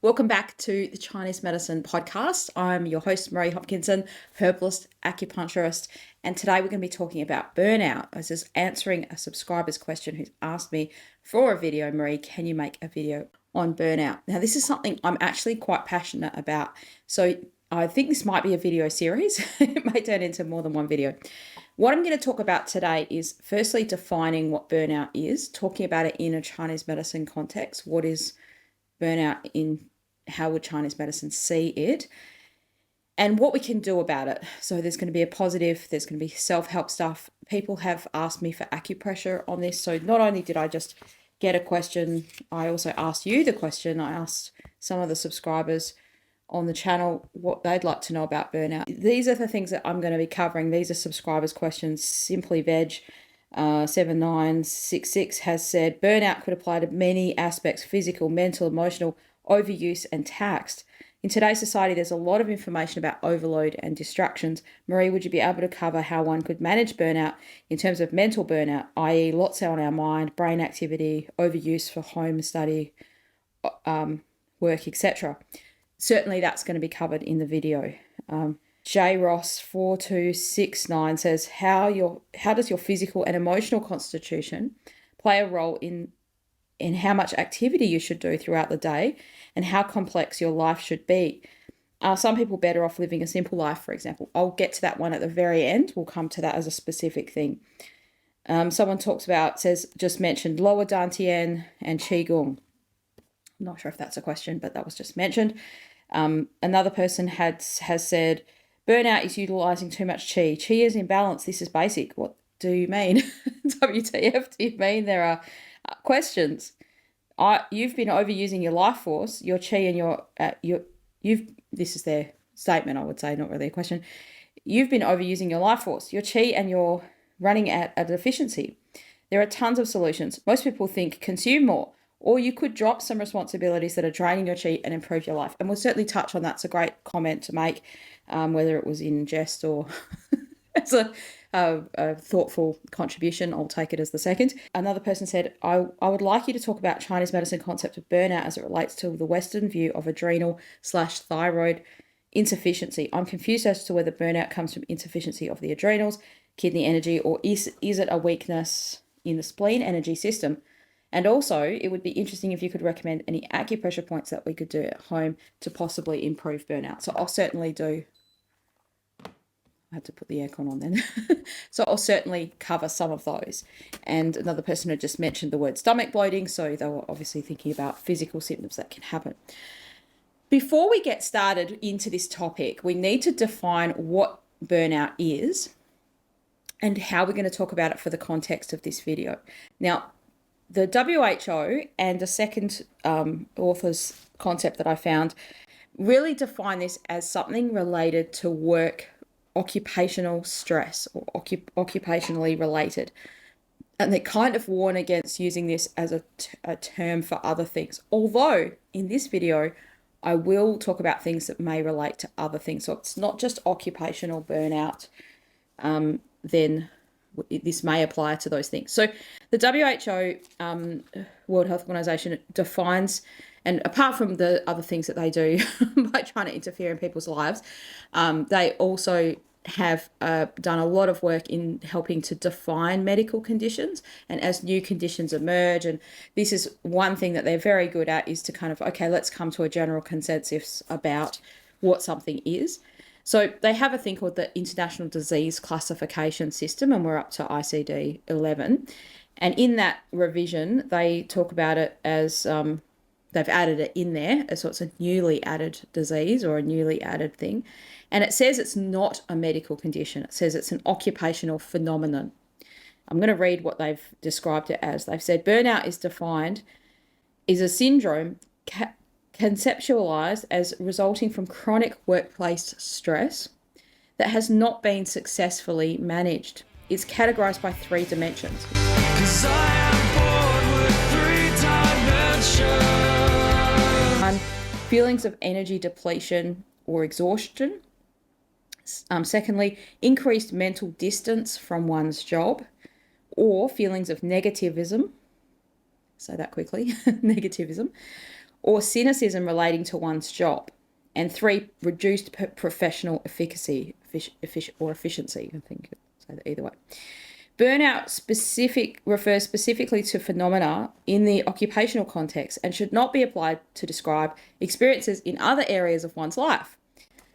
Welcome back to the Chinese Medicine Podcast. I'm your host, Marie Hopkinson, herbalist, acupuncturist, and today we're going to be talking about burnout. I was just answering a subscriber's question who's asked me for a video. Marie, can you make a video on burnout? Now, this is something I'm actually quite passionate about. So I think this might be a video series. It may turn into more than one video. What I'm going to talk about today is firstly defining what burnout is, talking about it in a Chinese medicine context. What is burnout in how would Chinese medicine see it, and what we can do about it. So there's going to be a positive, there's going to be self-help stuff. People have asked me for acupressure on this. So not only did I just get a question, I also asked you the question. I asked some of the subscribers on the channel what they'd like to know about burnout. These are the things that I'm going to be covering. These are subscribers' questions. Simply Veg 7966 has said, burnout could apply to many aspects: physical, mental, emotional, overuse and taxed. In today's society, there's a lot of information about overload and distractions. Marie, would you be able to cover how one could manage burnout in terms of mental burnout, i.e. lots on our mind, brain activity, overuse for home study, work, etc.? Certainly that's going to be covered in the video. J Ross 4269 says, how does your physical and emotional constitution play a role in how much activity you should do throughout the day and how complex your life should be? Are some people better off living a simple life, for example? I'll get to that one at the very end. We'll come to that as a specific thing. Someone just mentioned lower dantian and qigong. I'm not sure if that's a question, but that was just mentioned. Another person has said, burnout is utilizing too much qi. Qi is imbalance. This is basic. What do you mean? WTF do you mean? There are questions. You've been overusing your life force, your qi, and this is their statement, I would say, not really a question. You've been overusing your life force, your qi, and you're running at a deficiency. There are tons of solutions. Most people think consume more, or you could drop some responsibilities that are draining your qi and improve your life. And we'll certainly touch on that. It's a great comment to make, whether it was in jest or as a thoughtful contribution. I'll take it as the second. Another person said, I would like you to talk about Chinese medicine concept of burnout as it relates to the Western view of adrenal/thyroid insufficiency. I'm confused as to whether burnout comes from insufficiency of the adrenals, kidney energy, or is it a weakness in the spleen energy system? And also, it would be interesting if you could recommend any acupressure points that we could do at home to possibly improve burnout. So I'll certainly do. I had to put the aircon on then. So I'll certainly cover some of those. And another person had just mentioned the word stomach bloating. So they were obviously thinking about physical symptoms that can happen. Before we get started into this topic, we need to define what burnout is and how we're going to talk about it for the context of this video. Now, the WHO and a second author's concept that I found really define this as something related to work, occupational stress, or occupationally related. And they kind of warn against using this as a term for other things. Although in this video, I will talk about things that may relate to other things. So it's not just occupational burnout, then this may apply to those things. So the WHO, World Health Organization, defines, and apart from the other things that they do by trying to interfere in people's lives, they also have done a lot of work in helping to define medical conditions, and as new conditions emerge. And this is one thing that they're very good at, is to kind of, okay, let's come to a general consensus about what something is. So they have a thing called the International Disease Classification System, and we're up to ICD-11. And in that revision, they talk about it as, they've added it in there, so it's a newly added disease or a newly added thing. And it says it's not a medical condition. It says it's an occupational phenomenon. I'm going to read what they've described it as. They've said burnout is defined as a syndrome conceptualized as resulting from chronic workplace stress that has not been successfully managed. It's categorized by 3 dimensions. 'Cause I am born with 3 dimensions. 1, feelings of energy depletion or exhaustion. Secondly, increased mental distance from one's job, or feelings of negativism. Say that quickly, negativism. or cynicism relating to one's job. And 3, reduced professional efficiency. I think say that either way. Burnout refers specifically to phenomena in the occupational context and should not be applied to describe experiences in other areas of one's life.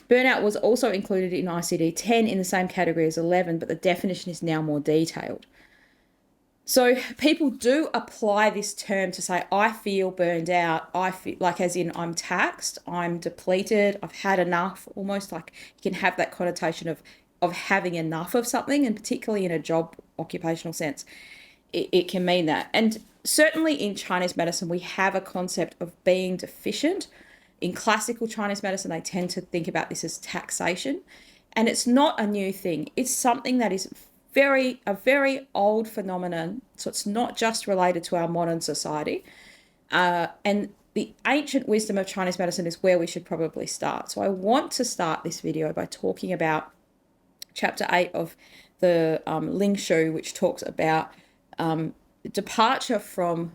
Burnout was also included in ICD-10 in the same category as 11, but the definition is now more detailed. So people do apply this term to say, I feel burned out. I feel like, as in I'm taxed, I'm depleted, I've had enough, almost like you can have that connotation of having enough of something, and particularly in a job occupational sense, it can mean that. And certainly in Chinese medicine, we have a concept of being deficient. In classical Chinese medicine, they tend to think about this as taxation, and it's not a new thing. It's something that is a very old phenomenon, so it's not just related to our modern society. And the ancient wisdom of Chinese medicine is where we should probably start. So I want to start this video by talking about Chapter 8 of the Ling Shu, which talks about departure from,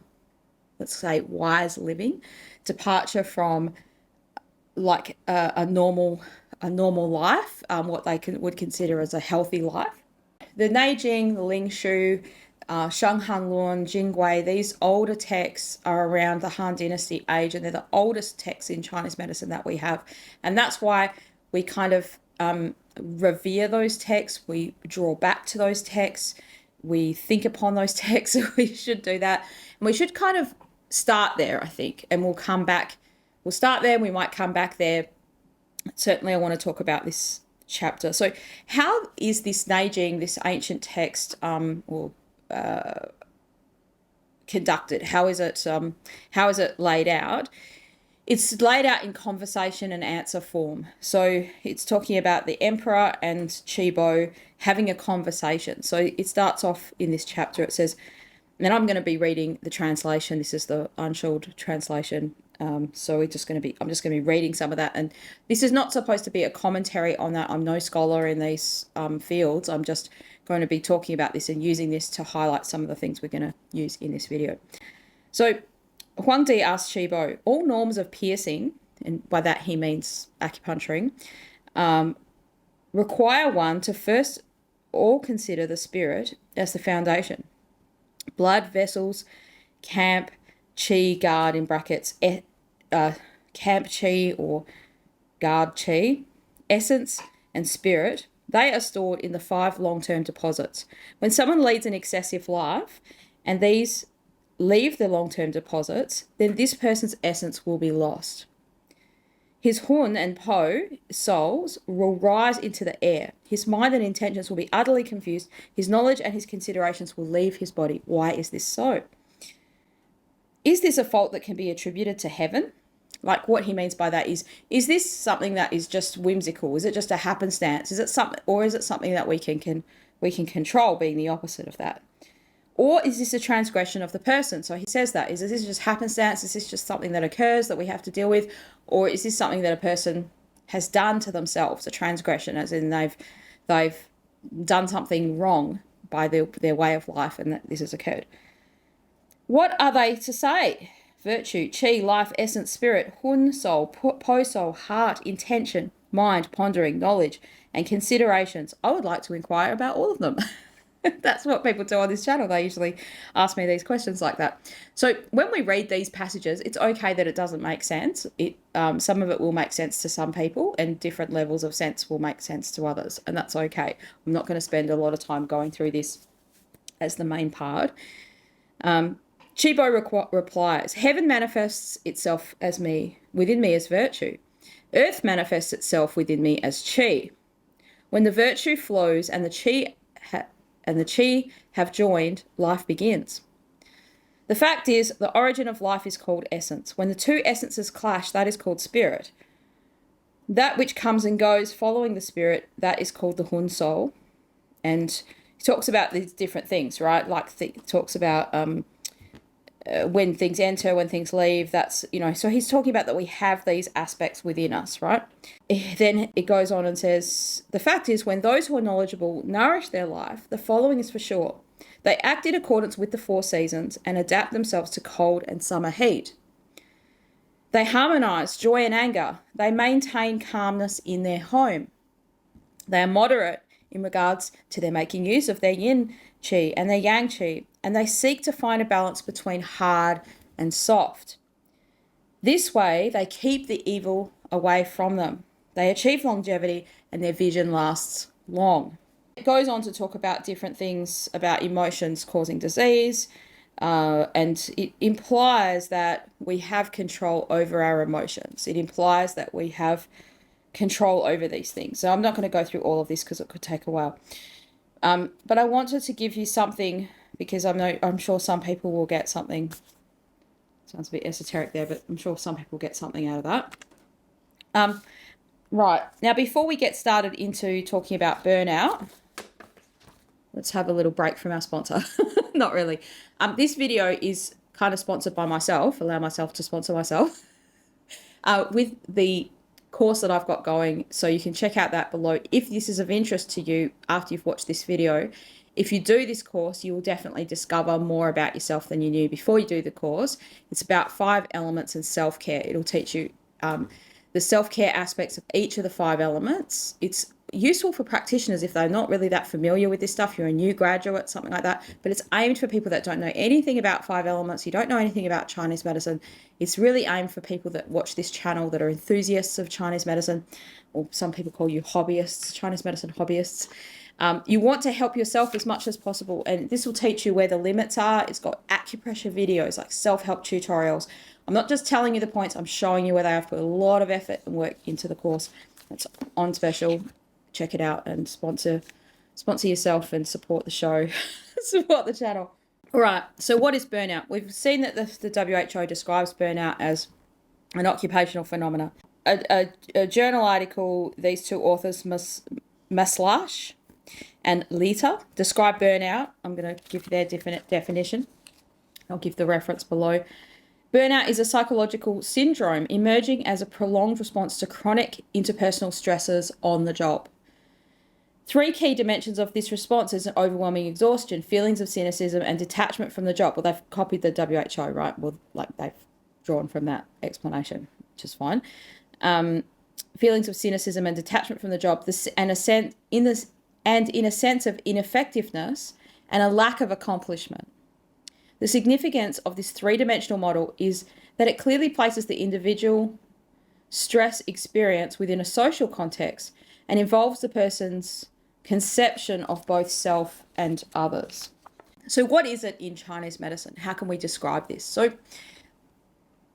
let's say, wise living, departure from like a normal life, what they would consider as a healthy life. The Neijing, the Ling Shu, Sheng Han Lun, Jingwei, these older texts are around the Han Dynasty age, and they're the oldest texts in Chinese medicine that we have. And that's why we kind of revere those texts. We draw back to those texts. We think upon those texts. We should do that. And we should kind of start there, I think, and we'll come back. We'll start there. We might come back there. Certainly, I want to talk about this chapter. So how is this Neijing, this ancient text, conducted? How is it laid out? It's laid out in conversation and answer form. So it's talking about the emperor and Chibo having a conversation. So it starts off in this chapter. It says, and I'm going to be reading the translation. This is the Unshelled translation. So I'm just going to be reading some of that. And this is not supposed to be a commentary on that. I'm no scholar in these fields. I'm just going to be talking about this and using this to highlight some of the things we're going to use in this video. So Huang Di asked Chibo, all norms of piercing, and by that he means acupuncturing, require one to first all consider the spirit as the foundation. Blood vessels, camp, chi, guard in brackets, camp chi or guard chi, essence and spirit, they are stored in the 5 long-term deposits. When someone leads an excessive life and these leave the long-term deposits, then this person's essence will be lost. His hun and po souls will rise into the air. His mind and intentions will be utterly confused. His knowledge and his considerations will leave his body. Why is this so? Is this a fault that can be attributed to heaven? Like, what he means by that is this something that is just whimsical? Is it just a happenstance? Is it something, or is it something that we can control, being the opposite of that? Or is this a transgression of the person? So he says that. Is this just happenstance? Is this just something that occurs that we have to deal with? Or is this something that a person has done to themselves, a transgression, as in they've done something wrong by their way of life and that this has occurred? What are they to say? Virtue, chi, life, essence, spirit, hun, soul, po, soul, heart, intention, mind, pondering, knowledge, and considerations. I would like to inquire about all of them. That's what people do on this channel. They usually ask me these questions like that. So when we read these passages, it's okay that it doesn't make sense. Some of it will make sense to some people, and different levels of sense will make sense to others, and that's okay. I'm not going to spend a lot of time going through this as the main part. Chibo replies, heaven manifests itself within me as virtue. Earth manifests itself within me as chi. When the virtue flows and the chi have joined, life begins. The fact is, the origin of life is called essence. When the two essences clash, that is called spirit. That which comes and goes following the spirit, that is called the hun soul. And he talks about these different things, right? Like talks about when things enter, when things leave. That's, so he's talking about that we have these aspects within us, right? Then it goes on and says, the fact is, when those who are knowledgeable nourish their life, the following is for sure. They act in accordance with the 4 seasons and adapt themselves to cold and summer heat. They harmonize joy and anger. They maintain calmness in their home. They are moderate in regards to their making use of their yin qi and their yang qi, and they seek to find a balance between hard and soft. This way, they keep the evil away from them. They achieve longevity and their vision lasts long. It goes on to talk about different things about emotions causing disease, and it implies that we have control over our emotions. It implies that we have control over these things. So I'm not going to go through all of this because it could take a while. But I wanted to give you something because I'm sure some people will get something. Sounds a bit esoteric there, but I'm sure some people get something out of that. Right. Now, before we get started into talking about burnout, let's have a little break from our sponsor. Not really. This video is kind of sponsored by myself, allow myself to sponsor myself, with the course that I've got going. So you can check out that below. If this is of interest to you after you've watched this video, if you do this course, you will definitely discover more about yourself than you knew before you do the course. It's about 5 elements in self-care. It'll teach you the self-care aspects of each of the 5 elements. It's useful for practitioners if they're not really that familiar with this stuff. You're a new graduate, something like that, but it's aimed for people that don't know anything about 5 elements. You don't know anything about Chinese medicine. It's really aimed for people that watch this channel that are enthusiasts of Chinese medicine, or some people call you hobbyists, Chinese medicine hobbyists. You want to help yourself as much as possible, and this will teach you where the limits are. It's got acupressure videos, like self-help tutorials. I'm not just telling you the points, I'm showing you where they have put a lot of effort and work into the course. It's on special. Check it out and sponsor yourself and support the show, support the channel. All right, so what is burnout? We've seen that the WHO describes burnout as an occupational phenomena. A journal article, these 2 authors, Maslash and Lita, describe burnout. I'm going to give their definition. I'll give the reference below. Burnout is a psychological syndrome emerging as a prolonged response to chronic interpersonal stresses on the job. 3 key dimensions of this response is overwhelming exhaustion, feelings of cynicism, and detachment from the job. Well, they've copied the WHO, right? Well, like they've drawn from that explanation, which is fine. Feelings of cynicism and detachment from the job, in a sense of ineffectiveness and a lack of accomplishment. The significance of this 3-dimensional model is that it clearly places the individual stress experience within a social context and involves the person's conception of both self and others. So what is it in Chinese medicine? How can we describe this? So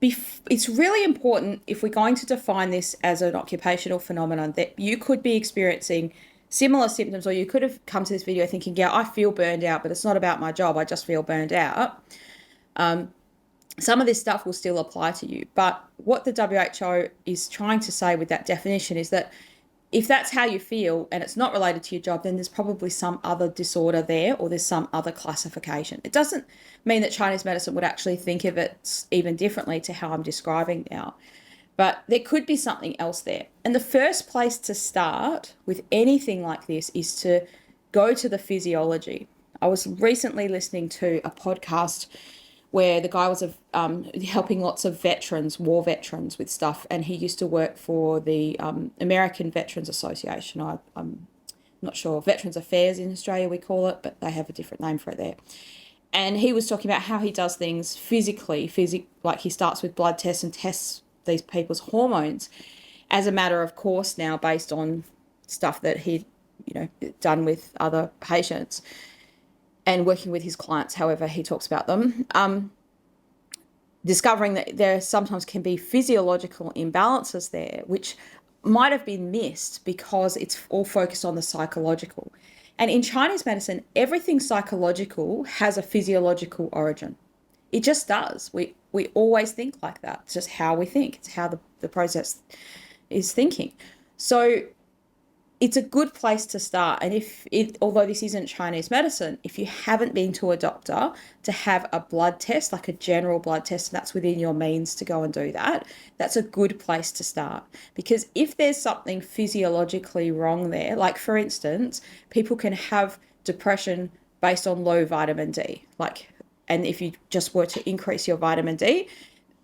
it's really important, if we're going to define this as an occupational phenomenon, that you could be experiencing similar symptoms, or you could have come to this video thinking, yeah, I feel burned out, but it's not about my job, I just feel burned out. Some of this stuff will still apply to you. But what the WHO is trying to say with that definition is that if that's how you feel and it's not related to your job, then there's probably some other disorder there, or there's some other classification. It doesn't mean that Chinese medicine would actually think of it even differently to how I'm describing now, but there could be something else there. And the first place to start with anything like this is to go to the physiology. I was recently listening to a podcast where the guy was helping lots of veterans, war veterans, with stuff, and he used to work for the American Veterans Association. I'm not sure, Veterans Affairs in Australia we call it, but they have a different name for it there. And he was talking about how he does things physically, like he starts with blood tests and tests these people's hormones as a matter of course now, based on stuff that he'd done with other patients and working with his clients, however he talks about them, discovering that there sometimes can be physiological imbalances there, which might have been missed because it's all focused on the psychological. And in Chinese medicine, everything psychological has a physiological origin. It just does. We always think like that. It's just how we think. It's how the process is thinking. So it's a good place to start. And although this isn't Chinese medicine, if you haven't been to a doctor to have a blood test, like a general blood test, and that's within your means to go and do that, that's a good place to start. Because if there's something physiologically wrong there, like for instance, people can have depression based on low vitamin D, and if you just were to increase your vitamin D,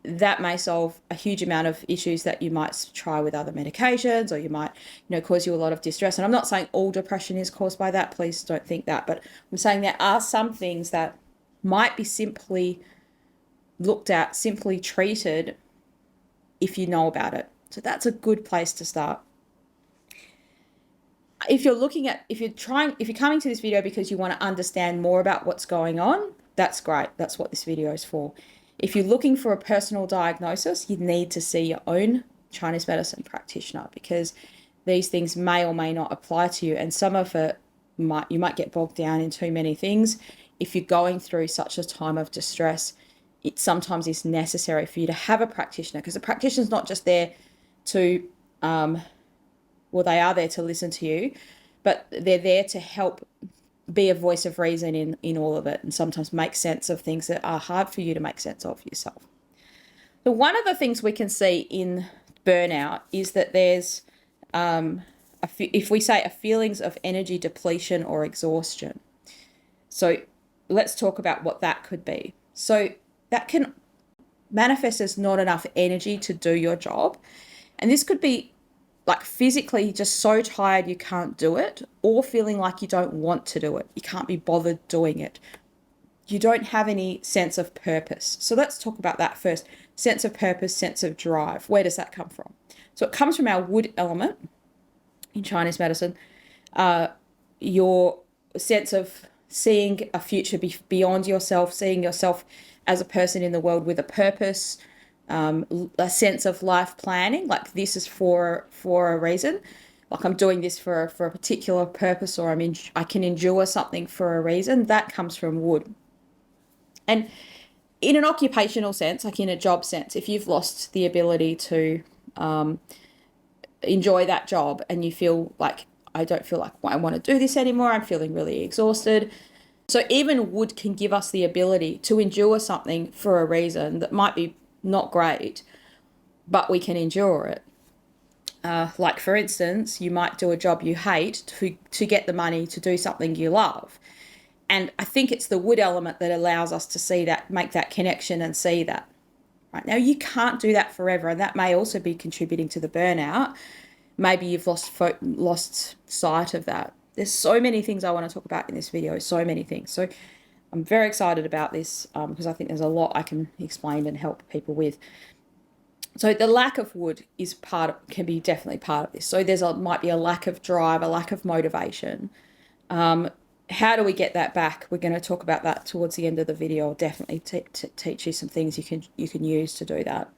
that may solve a huge amount of issues that you might try with other medications, or you might, cause you a lot of distress. And I'm not saying all depression is caused by that. Please don't think that. But I'm saying there are some things that might be simply looked at, simply treated if you know about it. So that's a good place to start. If you're coming to this video because you want to understand more about what's going on, that's great. That's what this video is for. If you're looking for a personal diagnosis, you need to see your own Chinese medicine practitioner, because these things may or may not apply to you. And some of it you might get bogged down in too many things. If you're going through such a time of distress, it sometimes is necessary for you to have a practitioner, because a practitioner is not just there to, they are there to listen to you, but they're there to help be a voice of reason in all of it, and sometimes make sense of things that are hard for you to make sense of yourself. So one of the things we can see in burnout is that there's, if we say, a feelings of energy depletion or exhaustion. So let's talk about what that could be. So that can manifest as not enough energy to do your job. And this could be like physically just so tired you can't do it, or feeling like you don't want to do it. You can't be bothered doing it. You don't have any sense of purpose. So let's talk about that first. Sense of purpose, sense of drive. Where does that come from? So it comes from our wood element in Chinese medicine. Your sense of seeing a future beyond yourself, seeing yourself as a person in the world with a purpose, a sense of life planning, like this is for a reason, like I'm doing this for a particular purpose, or I can endure something for a reason. That comes from wood. And in an occupational sense, like in a job sense, if you've lost the ability to enjoy that job, and you feel like, I don't feel like I want to do this anymore, I'm feeling really exhausted. So even wood can give us the ability to endure something for a reason that might be not great, but we can endure it. Like, for instance, you might do a job you hate to get the money to do something you love. And I think it's the wood element that allows us to see that, make that connection and see that. Right now, you can't do that forever, and that may also be contributing to the burnout. Maybe you've lost sight of that. There's so many things I want to talk about in this video, so many things. So I'm very excited about this because I think there's a lot I can explain and help people with. So the lack of wood can be definitely part of this. So might be a lack of drive, a lack of motivation. How do we get that back? We're going to talk about that towards the end of the video. I'll definitely teach you some things you can use to do that.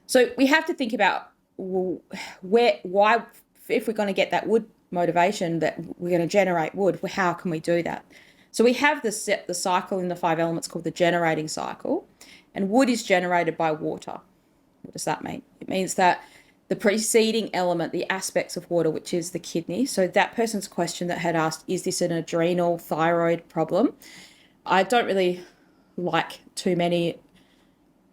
So we have to think about why, if we're going to get that wood motivation, that we're going to generate wood, how can we do that? So we have the cycle in the 5 elements called the generating cycle, and wood is generated by water. What does that mean? It means that the preceding element, the aspects of water, which is the kidney. So that person's question that had asked, is this an adrenal thyroid problem? I don't really like too many.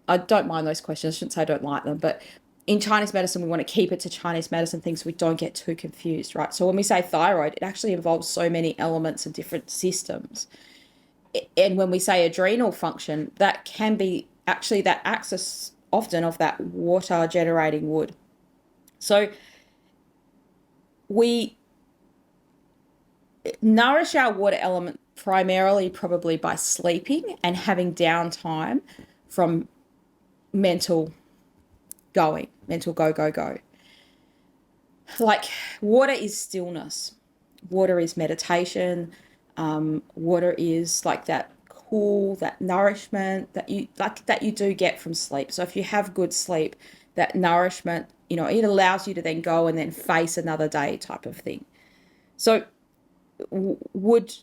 I don't mind those questions. I shouldn't say I don't like them, but in Chinese medicine, we want to keep it to Chinese medicine things so we don't get too confused, right? So when we say thyroid, it actually involves so many elements and different systems. And when we say adrenal function, that can be actually that axis often of that water generating wood. So we nourish our water element primarily probably by sleeping and having downtime from mental go. Like, water is stillness. Water is meditation. Water is like that cool, that nourishment that you do get from sleep. So if you have good sleep, that nourishment, it allows you to then go and then face another day type of thing. So wood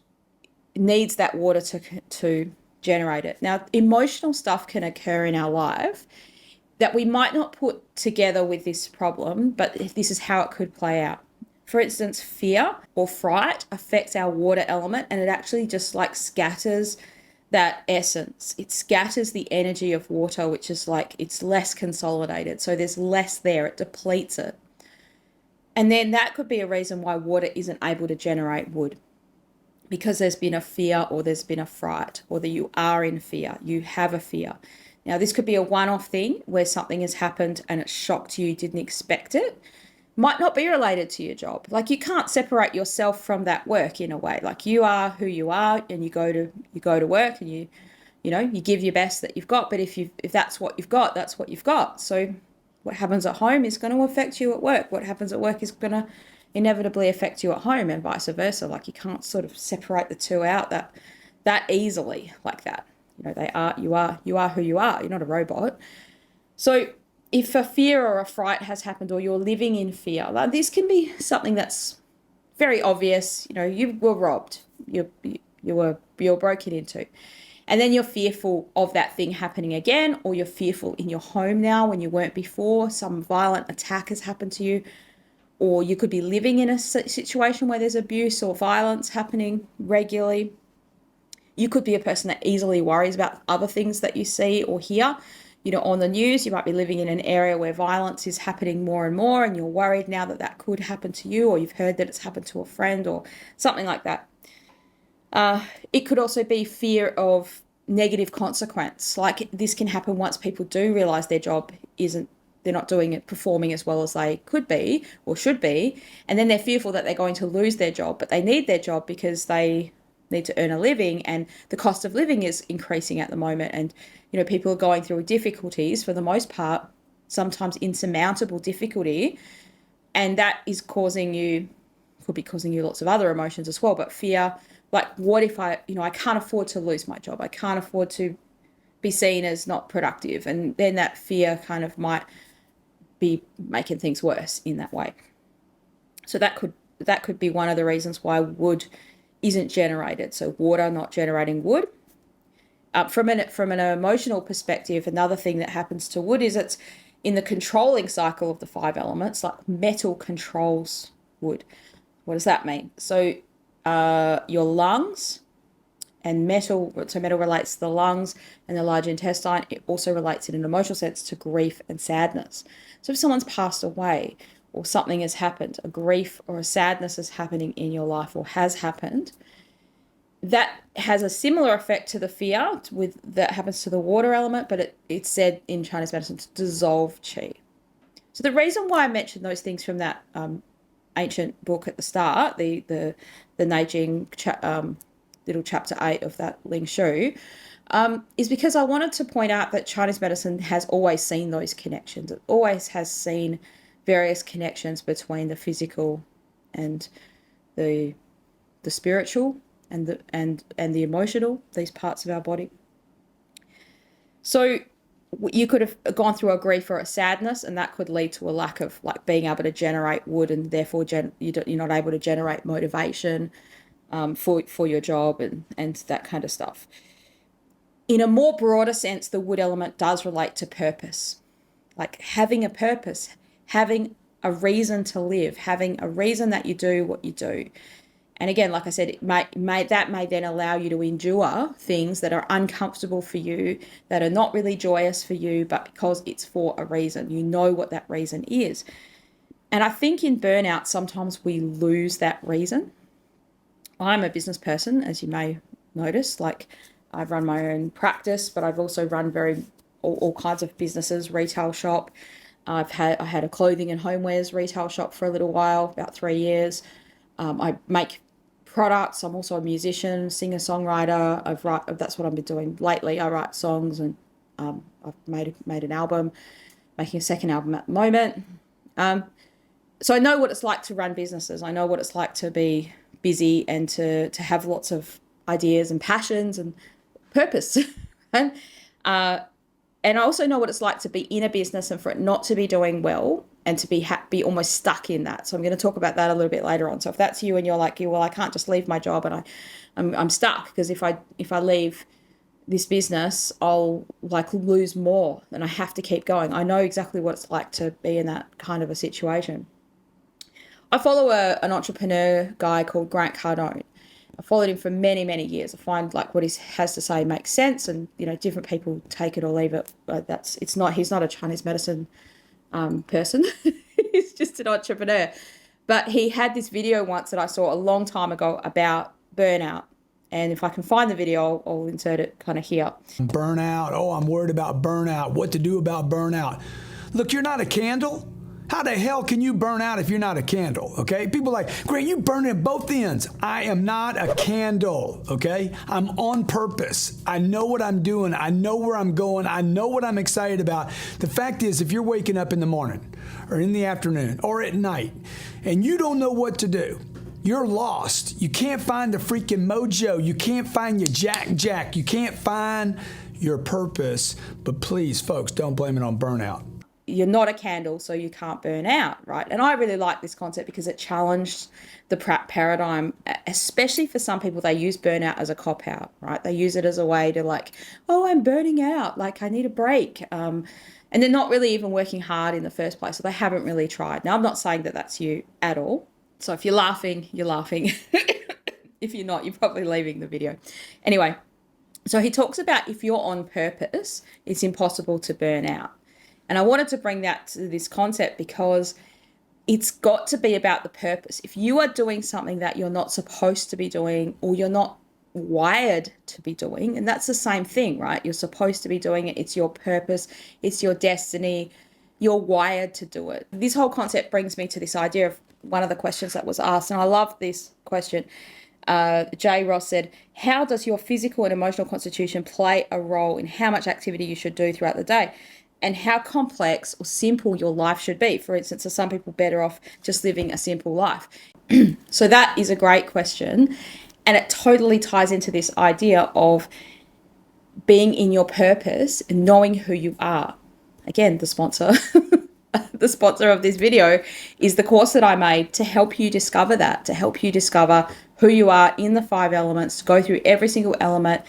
needs that water to generate it. Now, emotional stuff can occur in our life that we might not put together with this problem, but this is how it could play out. For instance, fear or fright affects our water element, and it actually just like scatters that essence. It scatters the energy of water, which is like, it's less consolidated. So there's less there, it depletes it. And then that could be a reason why water isn't able to generate wood, because there's been a fear or there's been a fright, or that you are in fear, you have a fear. Now, this could be a one-off thing where something has happened and it shocked you, didn't expect it. Might not be related to your job. Like, you can't separate yourself from that work in a way. Like, you are who you are, and you go to work, and you give your best that you've got. But if that's what you've got, that's what you've got. So what happens at home is going to affect you at work. What happens at work is going to inevitably affect you at home, and vice versa. Like, you can't sort of separate the two out that easily like that. You are who you are. You're not a robot. So if a fear or a fright has happened, or you're living in fear, like, this can be something that's very obvious. You were robbed. You were broken into. And then you're fearful of that thing happening again, or you're fearful in your home now when you weren't before. Some violent attack has happened to you, or you could be living in a situation where there's abuse or violence happening regularly. You could be a person that easily worries about other things that you see or hear. On the news, you might be living in an area where violence is happening more and more, and you're worried now that could happen to you, or you've heard that it's happened to a friend or something like that. It could also be fear of negative consequence. Like, this can happen once people do realize their job they're not performing as well as they could be or should be. And then they're fearful that they're going to lose their job, but they need their job because they need to earn a living, and the cost of living is increasing at the moment. And, people are going through difficulties, for the most part, sometimes insurmountable difficulty. And that is could be causing you lots of other emotions as well. But fear, like, what if I can't afford to lose my job? I can't afford to be seen as not productive. And then that fear kind of might be making things worse in that way. So that could be one of the reasons why wood isn't generated. So water not generating wood. From an emotional perspective, another thing that happens to wood is it's in the controlling cycle of the 5 elements. Like, metal controls wood. What does that mean? So your lungs and metal, so metal relates to the lungs and the large intestine. It also relates in an emotional sense to grief and sadness. So if someone's passed away, or something has happened, a grief or a sadness is happening in your life or has happened, that has a similar effect to the fear that happens to the water element, but it's said in Chinese medicine to dissolve qi. So the reason why I mentioned those things from that ancient book at the start, the Neijing little chapter 8 of that Ling Shu, is because I wanted to point out that Chinese medicine has always seen those connections. It always has seen various connections between the physical and the spiritual and the emotional, these parts of our body. So you could have gone through a grief or a sadness, and that could lead to a lack of, like, being able to generate wood, and therefore you're not able to generate motivation for your job and that kind of stuff. In a more broader sense, the wood element does relate to purpose, like having a purpose, having a reason to live, having a reason that you do what you do. And again, like I said, it may then allow you to endure things that are uncomfortable for you, that are not really joyous for you, but because it's for a reason, you know what that reason is. And I think in burnout, sometimes we lose that reason. I'm a business person, as you may notice. Like, I've run my own practice, but I've also run all kinds of businesses, retail shop. I had a clothing and homewares retail shop for a little while, about 3 years. I make products. I'm also a musician, singer, songwriter. That's what I've been doing lately. I write songs, and I've made an album, making a second album at the moment. So I know what it's like to run businesses. I know what it's like to be busy and to have lots of ideas and passions and purpose. and I also know what it's like to be in a business and for it not to be doing well, and to be almost stuck in that. So I'm going to talk about that a little bit later on. So if that's you and you're like, well, I can't just leave my job, and I'm stuck, because if I leave this business, I'll lose more, and I have to keep going. I know exactly what it's like to be in that kind of a situation. I follow an entrepreneur guy called Grant Cardone. I followed him for many, many years. I find what he has to say makes sense, and different people take it or leave it. But he's not a Chinese medicine person. He's just an entrepreneur. But he had this video once that I saw a long time ago about burnout, And if I can find the video, I'll insert it kind of here. Burnout. Oh, I'm worried about burnout. What to do about burnout? Look, you're not a candle. How the hell can you burn out if you're not a candle, okay? People are like, great, you burn at both ends. I am not a candle, okay? I'm on purpose. I know what I'm doing. I know where I'm going. I know what I'm excited about. The fact is, if you're waking up in the morning or in the afternoon or at night and you don't know what to do, you're lost. You can't find the freaking mojo. You can't find your jack. You can't find your purpose. But please, folks, don't blame it on burnout. You're not a candle, so you can't burn out, right? And I really like this concept because it challenged the paradigm, especially for some people. They use burnout as a cop-out, right? They use it as a way to like, oh, I'm burning out, like I need a break. And they're not really even working hard in the first place, so they haven't really tried. Now, I'm not saying that that's you at all. So if you're laughing, you're laughing. If you're not, you're probably leaving the video. Anyway, so he talks about if you're on purpose, it's impossible to burn out. And I wanted to bring that to this concept because it's got to be about the purpose. If you are doing something that you're not supposed to be doing or you're not wired to be doing, and that's the same thing, right? You're supposed to be doing it. It's your purpose. It's your destiny. You're wired to do it. This whole concept brings me to this idea of one of the questions that was asked, and I love this question. Jay Ross said, how does your physical and emotional constitution play a role in how much activity you should do throughout the day? And how complex or simple your life should be. For instance, are some people better off just living a simple life? So that is a great question. And it totally ties into this idea of being in your purpose and knowing who you are. Again, the sponsor, the sponsor of this video is the course that I made to help you discover that, to help you discover who you are in the 5 elements, to go through every single element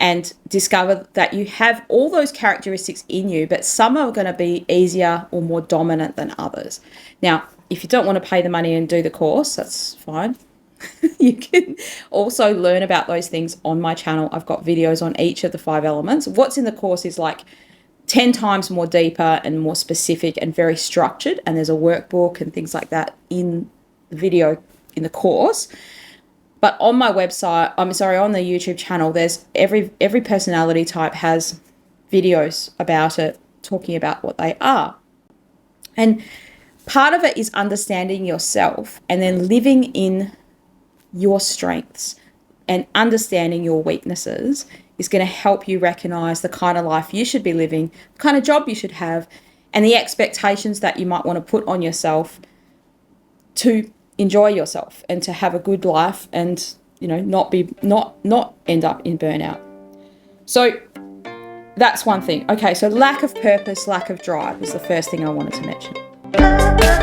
and discover that you have all those characteristics in you, but some are going to be easier or more dominant than others. Now, if you don't want to pay the money and do the course, that's fine. You can also learn about those things on my channel. I've got videos on each of the 5 elements. What's in the course is like 10 times more deeper and more specific and very structured. And there's a workbook and things like that in the video in the course. But on my website, on the YouTube channel, there's every personality type has videos about it, talking about what they are. And part of it is understanding yourself and then living in your strengths, and understanding your weaknesses is going to help you recognize the kind of life you should be living, the kind of job you should have, and the expectations that you might want to put on yourself to enjoy yourself and to have a good life and, you know, not end up in burnout. So that's one thing. Okay, so lack of purpose, lack of drive is the first thing I wanted to mention.